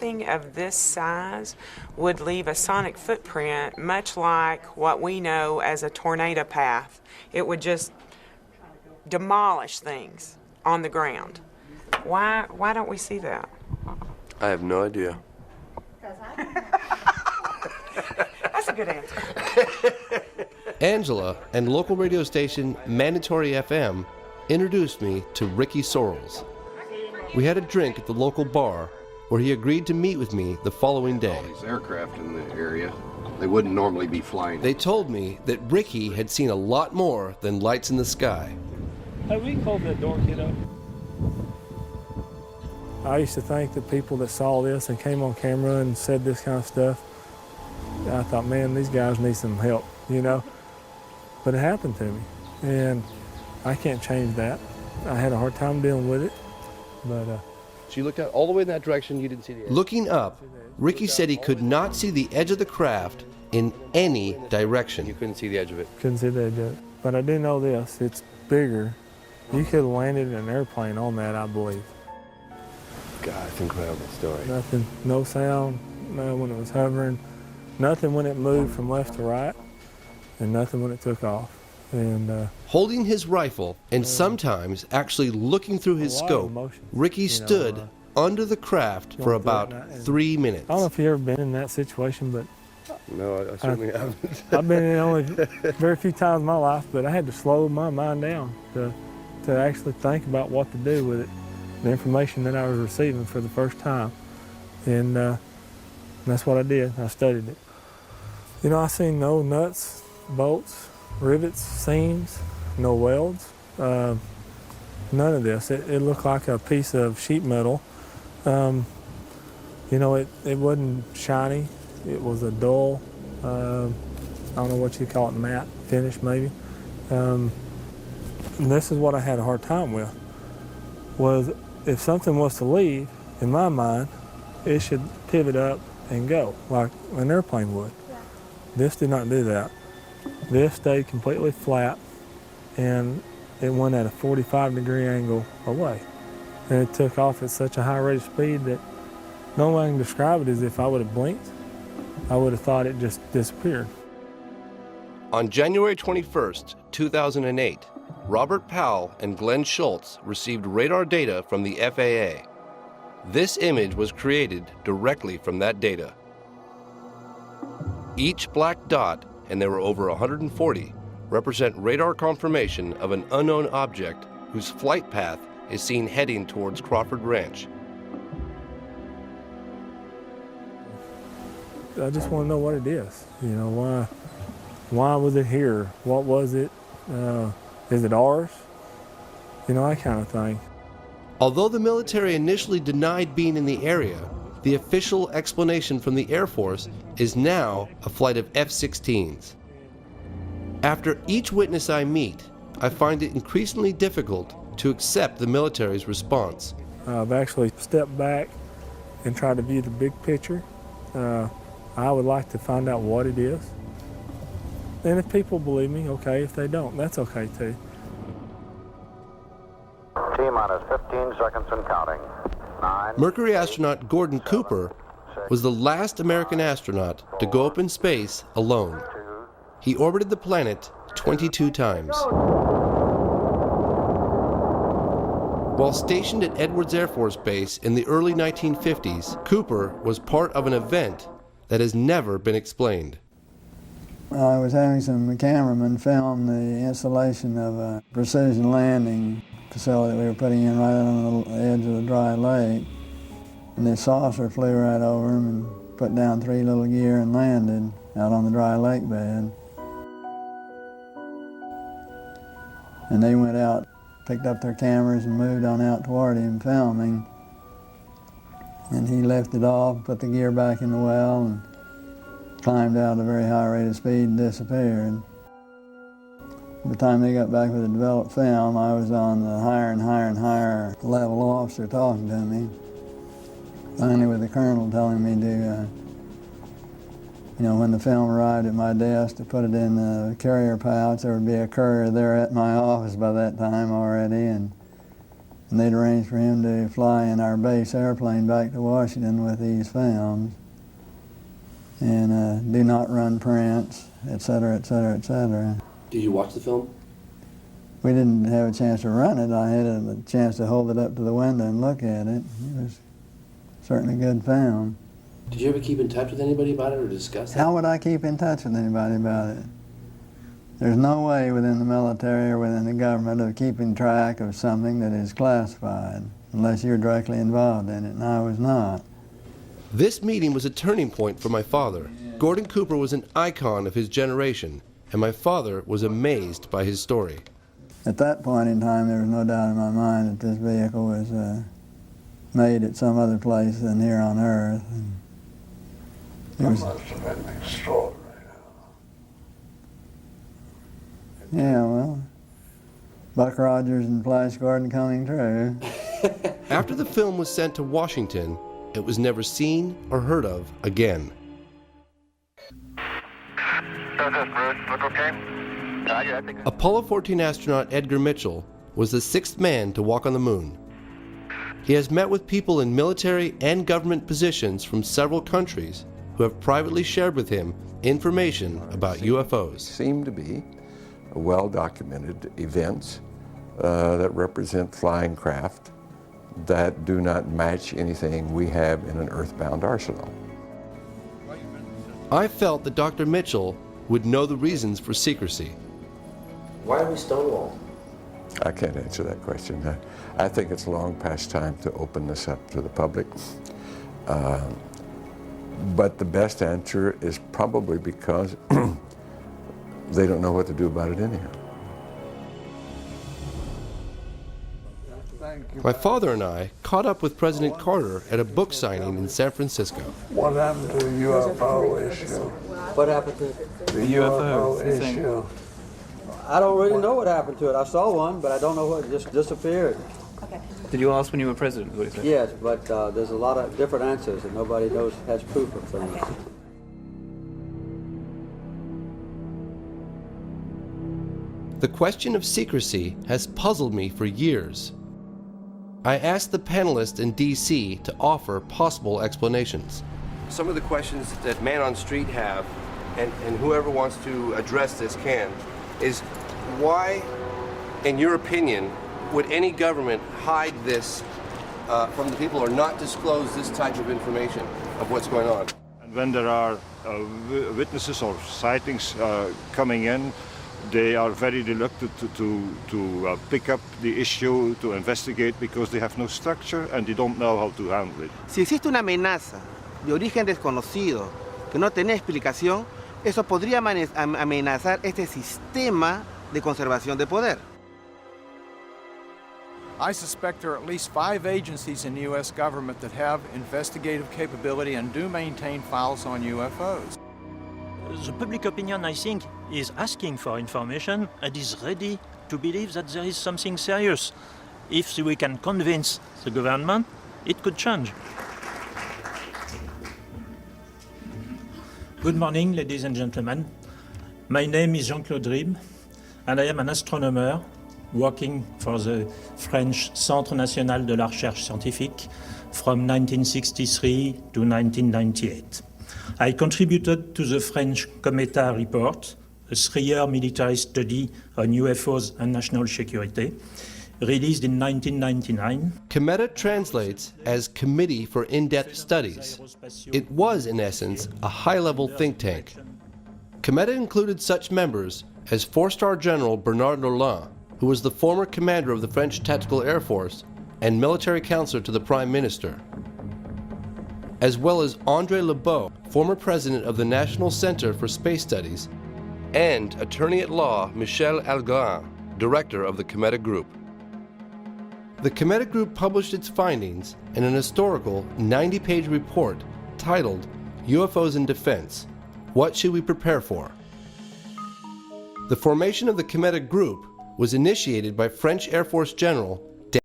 Something of this size would leave a sonic footprint much like what we know as a tornado path. It would just demolish things on the ground. Why don't we see that? I have no idea. That's a good answer. Angela and local radio station Mandatory FM introduced me to Ricky Sorrells. We had a drink at the local bar where he agreed to meet with me the following day. All these aircraft in the area, they wouldn't normally be flying. They told me that Ricky had seen a lot more than lights in the sky. Hey, we can close that door, kiddo. I used to think that people that saw this and came on camera and said this kind of stuff, I thought, man, these guys need some help, you know? But it happened to me, and I can't change that. I had a hard time dealing with it, but... So you looked out all the way in that direction, you didn't see the edge? Looking up, Ricky said he could not see the edge of the craft in any direction. You couldn't see the edge of it? Couldn't see the edge of it. But I do know this, it's bigger. You could have landed an airplane on that, I believe. God, it's an incredible story. Nothing, no sound, no when it was hovering, nothing when it moved from left to right, and nothing when it took off. And holding his rifle and sometimes actually looking through his scope, Ricky stood under the craft for about 3 minutes. I don't know if you've ever been in that situation, but no, I certainly haven't. I've been in it only very few times in my life, but I had to slow my mind down to actually think about what to do with it, the information that I was receiving for the first time. And that's what I did. I studied it. You know, I seen no nuts, bolts, rivets, seams, no welds, none of this. It looked like a piece of sheet metal. You know, it wasn't shiny. It was a dull, I don't know what you call it, matte finish maybe. And this is what I had a hard time with, was if something was to leave, in my mind, it should pivot up and go, like an airplane would. Yeah. This did not do that. This stayed completely flat, and it went at a 45-degree angle away. And it took off at such a high rate of speed that no way I can describe it as if I would have blinked. I would have thought it just disappeared. On January 21st, 2008, Robert Powell and Glenn Schultz received radar data from the FAA. This image was created directly from that data. Each black dot, and there were over 140, represent radar confirmation of an unknown object whose flight path is seen heading towards Crawford Ranch. I just want to know what it is. You know, why was it here? What was it? Is it ours? You know, that kind of thing. Although the military initially denied being in the area, the official explanation from the Air Force is now a flight of F-16s. After each witness I meet, I find it increasingly difficult to accept the military's response. I've actually stepped back and tried to view the big picture. I would like to find out what it is. And if people believe me, okay. If they don't, that's okay too. T-minus 15 seconds and counting. 9. Mercury astronaut Gordon Cooper was the last American astronaut to go up in space alone. He orbited the planet 22 times. While stationed at Edwards Air Force Base in the early 1950s, Cooper was part of an event that has never been explained. I was having some cameramen film the installation of a precision landing facility we were putting in right on the edge of the dry lake. And this saucer flew right over them and put down 3 little gear and landed out on the dry lake bed. And they went out, picked up their cameras and moved on out toward him filming. And he lifted off, put the gear back in the well, and climbed out at a very high rate of speed and disappeared. By the time they got back with the developed film, I was on the higher and higher and higher level officer talking to me. Finally with the colonel telling me to, when the film arrived at my desk, to put it in the carrier pouch. There would be a courier there at my office by that time already, and And they'd arranged for him to fly in our base airplane back to Washington with these films and do not run prints, et cetera, et cetera, et cetera. Did you watch the film? We didn't have a chance to run it. I had a chance to hold it up to the window and look at it. It was certainly a good film. Did you ever keep in touch with anybody about it or discuss it? How would I keep in touch with anybody about it? There's no way within the military or within the government of keeping track of something that is classified unless you're directly involved in it, and I was not. This meeting was a turning point for my father. Gordon Cooper was an icon of his generation, and my father was amazed by his story. At that point in time, there was no doubt in my mind that this vehicle was made at some other place than here on Earth. And it was, must have been extraordinary. yeah, well, Buck Rogers and Flash Gordon coming true. After the film was sent to Washington, it was never seen or heard of again. Look okay? I think Apollo 14 astronaut Edgar Mitchell was the sixth man to walk on the moon. He has met with people in military and government positions from several countries who have privately shared with him information about UFOs. Seem to be well-documented events that represent flying craft that do not match anything we have in an earthbound arsenal. I felt that Dr. Mitchell would know the reasons for secrecy. Why are we stonewalled? I can't answer that question. I think it's long past time to open this up to the public. But the best answer is probably because they don't know what to do about it anyhow. My father and I caught up with President Carter at a book signing in San Francisco. What happened to the UFO issue? What happened to The UFO issue. I don't really know what happened to it. I saw one, but I don't know what, it just disappeared. Did you ask when you were president? What he said? Yes, but there's a lot of different answers and nobody knows, has proof of things. The question of secrecy has puzzled me for years. I asked the panelists in D.C. to offer possible explanations. Some of the questions that Man on Street have, and whoever wants to address this can, is why, in your opinion, would any government hide this from the people or not disclose this type of information of what's going on? And when there are witnesses or sightings coming in, they are very reluctant to pick up the issue, to investigate, because they have no structure and they don't know how to handle it. Si existe una amenaza de origen desconocido que no tiene explicación, eso podría amenazar este sistema de conservación de poder. I suspect there are at least 5 agencies in the U.S. government that have investigative capability and do maintain files on UFOs. The public opinion, I think, is asking for information and is ready to believe that there is something serious. If we can convince the government, it could change. Good morning, ladies and gentlemen. My name is Jean-Claude Ribes, and I am an astronomer working for the French Centre National de la Recherche Scientifique from 1963 to 1998. I contributed to the French Cometa report, a 3-year military study on UFOs and national security, released in 1999. Cometa translates as Committee for In-Depth Studies. It was, in essence, a high-level think tank. Cometa included such members as 4-star General Bernard Laurent, who was the former commander of the French Tactical Air Force and military counselor to the Prime Minister, as well as André Lebeau, former president of the National Center for Space Studies, and attorney-at-law Michel Algarin, director of the Cometa Group. The Cometa Group published its findings in an historical 90-page report titled UFOs in Defense: What Should We Prepare For? The formation of the Cometa Group was initiated by French Air Force General